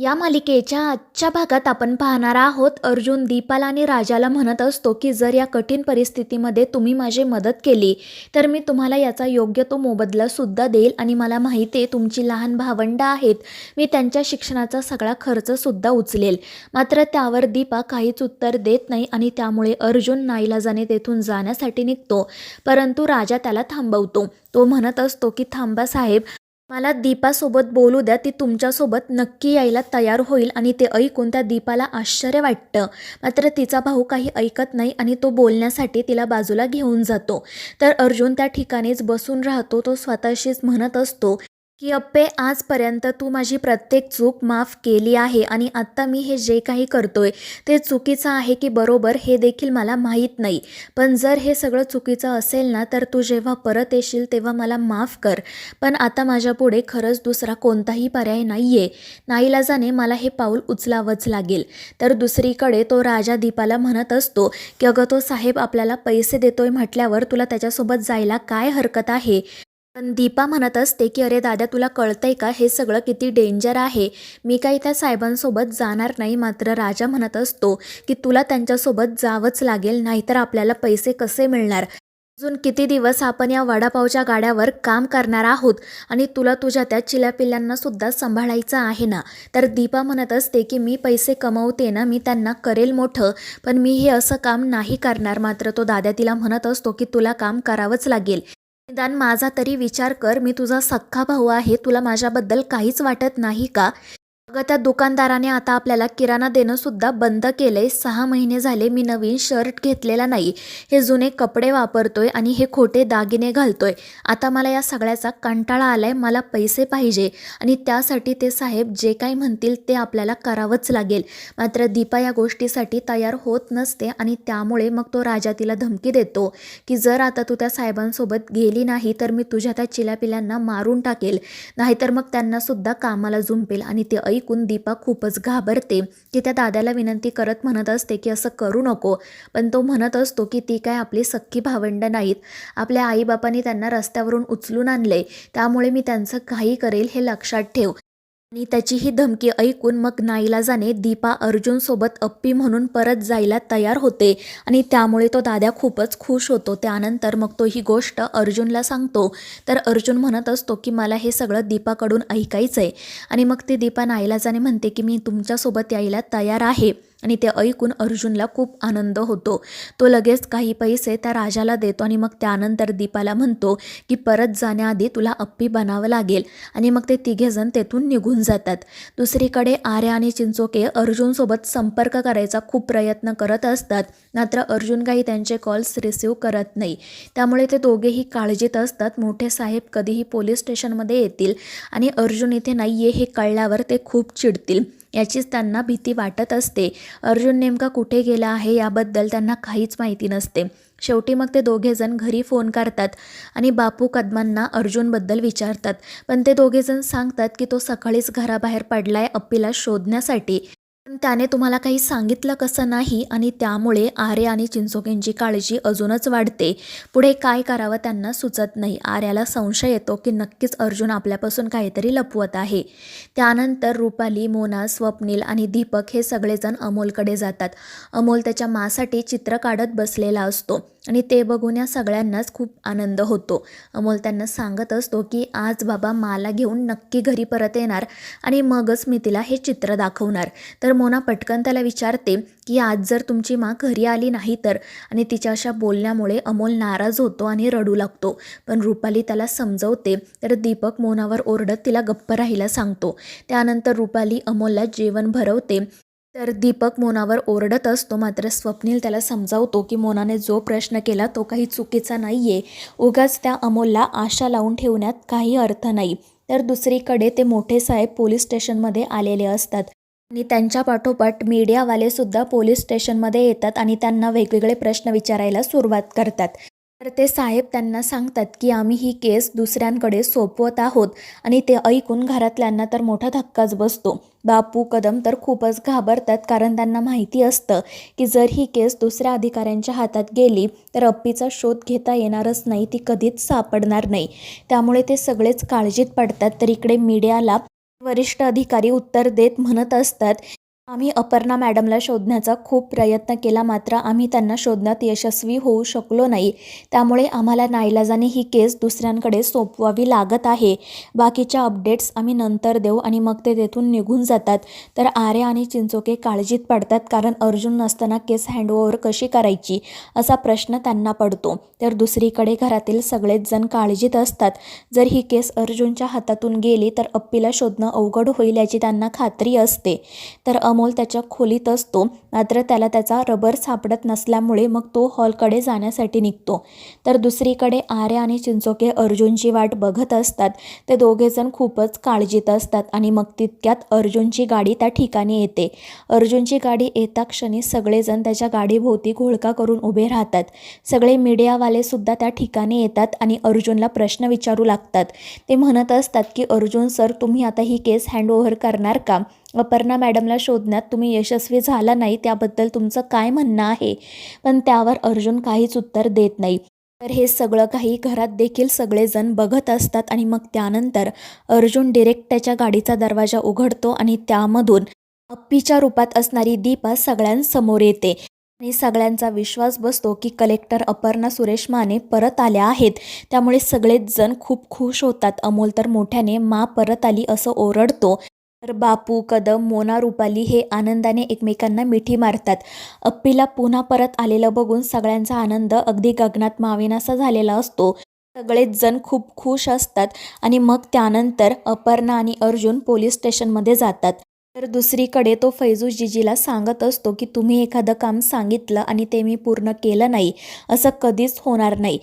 या मालिकेच्या आजच्या भागात आपण पाहणार आहोत अर्जुन दीपाला आणि राजाला म्हणत असतो की जर या कठीण परिस्थितीमध्ये तुम्ही माझी मदत केली तर मी तुम्हाला याचा योग्य तो मोबदला सुद्धा देईल आणि मला माहिती आहे तुमची लहान भावंडं आहेत, मी त्यांच्या शिक्षणाचा सगळा खर्च सुद्धा उचलेल. मात्र त्यावर दीपा काहीच उत्तर देत नाही आणि त्यामुळे अर्जुन नाईलाजाने तेथून जाण्यासाठी निघतो, परंतु राजा त्याला थांबवतो. तो म्हणत असतो की थांबा साहेब, मला दीपासोबत बोलू द्या, ती तुमच्यासोबत नक्की यायला तयार होईल. आणि ते ऐकून त्या दीपाला आश्चर्य वाटतं. मात्र तिचा भाऊ काही ऐकत नाही आणि तो बोलण्यासाठी तिला बाजूला घेऊन जातो. तर अर्जुन त्या ठिकाणीच बसून राहतो. तो स्वतःशीच म्हणत असतो की अप्पे, आजपर्यंत तू माझी प्रत्येक चूक माफ केली आहे आणि आत्ता मी हे जे काही करतोय ते चुकीचं आहे की बरोबर हे देखील मला माहीत नाही. पण जर हे सगळं चुकीचं असेल ना तर तू जेव्हा परत येशील तेव्हा मला माफ कर. पण आता माझ्यापुढे खरंच दुसरा कोणताही पर्याय नाही आहे. नाईलाजाने मला हे पाऊल उचलावंच लागेल. तर दुसरीकडे तो राजा दीपाला म्हणत असतो की अगं, तो साहेब आपल्याला पैसे देतोय म्हटल्यावर तुला त्याच्यासोबत जायला काय हरकत आहे. पण दीपा म्हणत असते की अरे दादा, तुला कळतंय का हे सगळं किती डेंजर आहे. मी काही त्या साहेबांसोबत जाणार नाही. मात्र राजा म्हणत असतो की तुला त्यांच्यासोबत जावंच लागेल, नाहीतर आपल्याला पैसे कसे मिळणार. अजून किती दिवस आपण या वडापावच्या गाड्यावर काम करणार आहोत आणि तुला तुझ्या त्या चिल्यापिल्ल्यांना सुद्धा सांभाळायचं आहे ना. तर दीपा म्हणत असते की मी पैसे कमवते ना, मी त्यांना करेल मोठं, पण मी हे असं काम नाही करणार. मात्र तो दादा तिला म्हणत असतो की तुला काम करावंच लागेल. निदान माझा तरी विचार कर, मी तुझा सख्खा भाऊ आहे, तुला माझ्याबद्दल काहीच वाटत नाही का. अगं, त्या दुकानदाराने आता आपल्याला किराणा देणं सुद्धा बंद केलंय. 6 महिने झाले मी नवीन शर्ट घेतलेला नाही, हे जुने कपडे वापरतोय आणि हे खोटे दागिने घालतोय. आता मला या सगळ्याचा कंटाळा आलाय. मला पैसे पाहिजे आणि त्यासाठी ते साहेब जे काही म्हणतील ते आपल्याला करावंच लागेल. मात्र दीपा या गोष्टीसाठी तयार होत नसते आणि त्यामुळे मग तो राजा तिला धमकी देतो की जर आता तू त्या साहेबांसोबत गेली नाही तर मी तुझ्या त्या चिल्यापिल्यांना मारून टाकेल, नाहीतर मग त्यांना सुद्धा कामाला जुंपेल. आणि ते ऐकून दीपा खूपच घाबरते की त्या दादाला विनंती करत म्हणत असते की असं करू नको. पण तो म्हणत असतो की ती काय आपली सख्खी भावंड नाहीत, आपल्या आईबापांनी त्यांना रस्त्यावरून उचलून आणले, त्यामुळे मी त्यांचं काही करेल हे लक्षात ठेव. आणि त्याची ही धमकी ऐकून मग नाईलाजाने दीपा अर्जुनसोबत अप्पी म्हणून परत जायला तयार होते आणि त्यामुळे तो दादा खूपच खुश होतो. त्यानंतर मग तो ही गोष्ट अर्जुनला सांगतो. तर अर्जुन म्हणत असतो की मला हे सगळं दीपाकडून ऐकायचं आहे. आणि मग ती दीपा नाईलाजाने म्हणते की मी तुमच्यासोबत यायला तयार आहे. आणि ते ऐकून अर्जुनला खूप आनंद होतो. तो लगेच काही पैसे त्या राजाला देतो आणि मग त्यानंतर दीपाला म्हणतो की परत जाण्याआधी तुला अप्पी बनावं लागेल. आणि मग ते तिघेजण तेथून निघून जातात. दुसरीकडे आर्या आणि चिंचोके अर्जुनसोबत संपर्क करायचा खूप प्रयत्न करत असतात. मात्र अर्जुन काही त्यांचे कॉल्स रिसीव करत नाही. त्यामुळे ते दोघेही काळजीत असतात. मोठे साहेब कधीही पोलीस स्टेशनमध्ये येतील आणि अर्जुन इथे नाही आहे हे कळल्यावर ते खूप चिडतील, याचीच त्यांना भीती वाटत असते. अर्जुन नेमका कुठे गेला आहे याबद्दल त्यांना काहीच माहिती नसते. शेवटी मग ते दोघेजण घरी फोन करतात आणि बापू कदमांना अर्जुनबद्दल विचारतात. पण ते दोघेजण सांगतात की तो सकाळीच घराबाहेर पडलाय अप्पीला शोधण्यासाठी, पण त्याने तुम्हाला काही सांगितलं कसं नाही. आणि त्यामुळे आर्या आणि चिंचोकेंची काळजी अजूनच वाढते. पुढे काय करावं त्यांना सुचत नाही. आर्याला संशय येतो की नक्कीच अर्जुन आपल्यापासून काहीतरी लपवत आहे. त्यानंतर रुपाली, मोना, स्वप्नील आणि दीपक हे सगळेजण अमोलकडे जातात. अमोल त्याच्या मासाठी चित्र काढत बसलेला असतो आणि ते बघून या सगळ्यांनाच खूप आनंद होतो. अमोल त्यांना सांगत असतो की आज बाबा माला घेऊन नक्की घरी परत येणार आणि मगच मी तिला हे चित्र दाखवणार. तर मोना पटकन त्याला विचारते की आज जर तुमची माँ घरी आली नाही तर. आणि तिच्या अशा बोलण्यामुळे अमोल नाराज होतो आणि रडू लागतो. पण रुपाली त्याला समजवते. तर दीपक मोनावर ओरडत तिला गप्प राहायला सांगतो. त्यानंतर रुपाली अमोलला जेवण भरवते. तर दीपक मोनावर ओरडत असतो. मात्र स्वप्नील त्याला समजावतो की मोनाने जो प्रश्न केला तो काही चुकीचा नाही आहे, उगाच त्या अमोलला आशा लावून ठेवण्यात काही अर्थ नाही. तर दुसरीकडे ते मोठे साहेब पोलीस स्टेशनमध्ये आलेले असतात आणि त्यांच्या पाठोपाठ मीडियावाले सुद्धा पोलीस स्टेशनमध्ये येतात आणि त्यांना वेगवेगळे प्रश्न विचारायला सुरुवात करतात. तर ते साहेब त्यांना सांगतात की आम्ही ही केस दुसऱ्यांकडे सोपवत आहोत. आणि ते ऐकून घरातल्यांना तर मोठा धक्काच बसतो. बापू कदम तर खूपच घाबरतात, कारण त्यांना माहिती असतं की जर ही केस दुसऱ्या अधिकाऱ्यांच्या हातात गेली तर अप्पीचा शोध घेता येणारच नाही, ती कधीच सापडणार नाही. त्यामुळे ते सगळेच काळजीत पडतात. तर इकडे मीडियाला वरिष्ठ अधिकारी उत्तर देत म्हणत असतात, आम्ही अपर्णा मॅडमला शोधण्याचा खूप प्रयत्न केला, मात्र आम्ही त्यांना शोधण्यात यशस्वी होऊ शकलो नाही. त्यामुळे आम्हाला नाईलाजाने ही केस दुसऱ्यांकडे सोपवावी लागत आहे. बाकीच्या अपडेट्स आम्ही नंतर देऊ आणि मग ते तेथून निघून जातात. तर आर्या आणि चिंचोके काळजीत पडतात, कारण अर्जुन नसताना केस हँडओव्हर कशी करायची असा प्रश्न त्यांना पडतो. तर दुसरीकडे घरातील सगळेच जण काळजीत असतात. जर ही केस अर्जुनच्या हातातून गेली तर अप्पीला शोधणं अवघड होईल याची त्यांना खात्री असते. तर अमोल त्याच्या खोलीत असतो, मात्र त्याला त्याचा रबर सापडत नसल्यामुळे मग तो हॉलकडे जाण्यासाठी निघतो. तर दुसरीकडे आर्या आणि चिंचोके अर्जुनची वाट बघत असतात. ते दोघेजण खूपच काळजीत असतात आणि मग तितक्यात अर्जुनची गाडी त्या ठिकाणी येते. अर्जुनची गाडी येता क्षणी सगळेजण त्याच्या गाडीभोवती घोळका करून उभे राहतात. सगळे मीडियावाले सुद्धा त्या ठिकाणी येतात आणि अर्जुनला प्रश्न विचारू लागतात. ते म्हणत असतात की अर्जुन सर, तुम्ही आता ही केस हँडओव्हर करणार का? अपर्णा मॅडमला शोधण्यात तुम्ही यशस्वी झाला नाही, त्याबद्दल तुमचं काय म्हणणं आहे? पण त्यावर अर्जुन काहीच उत्तर देत नाही. तर हे सगळं काही घरात देखील सगळेजण बघत असतात आणि मग त्यानंतर अर्जुन डिरेक्ट त्याच्या गाडीचा दरवाजा उघडतो आणि त्यामधून अप्पीच्या रूपात असणारी दीपा सगळ्यांसमोर येते आणि सगळ्यांचा विश्वास बसतो की कलेक्टर अपर्णा सुरेश माने परत आल्या आहेत. त्यामुळे सगळेच जण खूप खुश होतात. अमोल तर मोठ्याने मा परत आली असं ओरडतो. तर बापू, कदम, मोना, रुपाली हे आनंदाने एकमेकांना मिठी मारतात. अप्पीला पुन्हा परत आलेलं बघून सगळ्यांचा आनंद अगदी गगनात मावेनासा झालेला असतो. सगळेच जण खूप खुश असतात आणि मग त्यानंतर अपर्णा आणि अर्जुन पोलीस स्टेशनमध्ये जातात. तर दुसरीकडे तो फैजू जिजीला सांगत असतो की तुम्ही एखादं काम सांगितलं आणि ते मी पूर्ण केलं नाही, असं कधीच होणार नाही.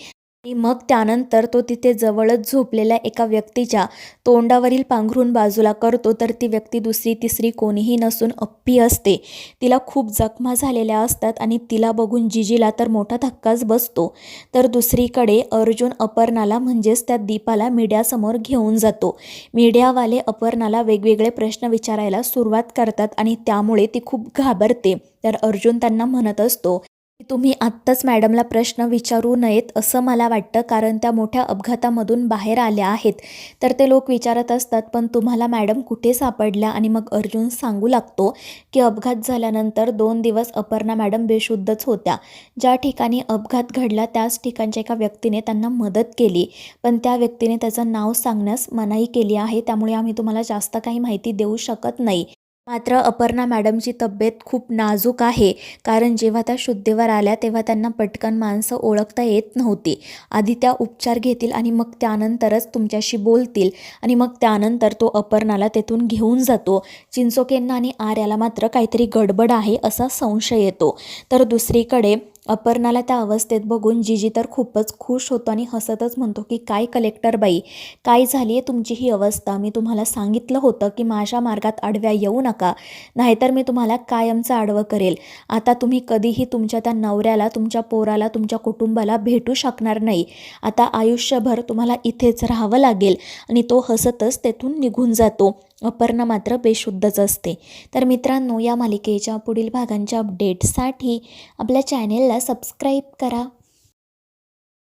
आणि मग त्यानंतर तो तिथे जवळच झोपलेल्या एका व्यक्तीच्या तोंडावरील पांघरून बाजूला करतो. तर ती व्यक्ती दुसरी तिसरी कोणीही नसून अप्पी असते. तिला खूप जखमा झालेल्या असतात आणि तिला बघून जिजीला तर मोठा धक्काच बसतो. तर दुसरीकडे अर्जुन अपर्णाला म्हणजेच त्या दीपाला मीडियासमोर घेऊन जातो. मीडियावाले अपर्णाला वेगवेगळे प्रश्न विचारायला सुरुवात करतात आणि त्यामुळे ती खूप घाबरते. तर अर्जुन त्यांना म्हणत असतो की तुम्ही आत्ताच मॅडमला प्रश्न विचारू नयेत असं मला वाटतं, कारण त्या मोठ्या अपघातामधून बाहेर आल्या आहेत. तर ते लोक विचारत असतात, पण तुम्हाला मॅडम कुठे सापडल्या? आणि मग अर्जुन सांगू लागतो की अपघात झाल्यानंतर 2 दिवस अपर्णा मॅडम बेशुद्धच होत्या. ज्या ठिकाणी अपघात घडला त्याच ठिकाणच्या एका व्यक्तीने त्यांना मदत केली, पण त्या व्यक्तीने त्याचं नाव सांगण्यास मनाई केली आहे. त्यामुळे आम्ही तुम्हाला जास्त काही माहिती देऊ शकत नाही. मात्र अपर्णा मॅडमची तब्येत खूप नाजूक आहे, कारण जेव्हा त्या शुद्धीवर आल्या तेव्हा त्यांना पटकन माणसं ओळखता येत नव्हती. आधी त्या उपचार घेतील आणि मग त्यानंतरच तुमच्याशी बोलतील. आणि मग त्यानंतर तो अपर्णाला तेथून घेऊन जातो. चिंचोकेंना आणि आर्याला मात्र काहीतरी गडबड आहे असा संशय येतो. तर दुसरीकडे अपर्णाला त्या अवस्थेत बघून जिजी तर खूपच खुश होतो आणि हसतच म्हणतो की काय कलेक्टर बाई, काय झाली आहे तुमची ही अवस्था? मी तुम्हाला सांगितलं होतं की माझ्या मार्गात आडव्या येऊ नका, नाहीतर मी तुम्हाला कायमचं आडवं करेल. आता तुम्ही कधीही तुमच्या त्या नवऱ्याला, तुमच्या पोराला, तुमच्या कुटुंबाला भेटू शकणार नाही. आता आयुष्यभर तुम्हाला इथेच राहावं लागेल. आणि तो हसतच तेथून निघून जातो. अपर्णा मात्र बेशुद्धच असते. तर मित्रांनो, या मालिकेच्या पुढील भागांच्या अपडेट्ससाठी आपल्या चॅनेलला सबस्क्राईब करा.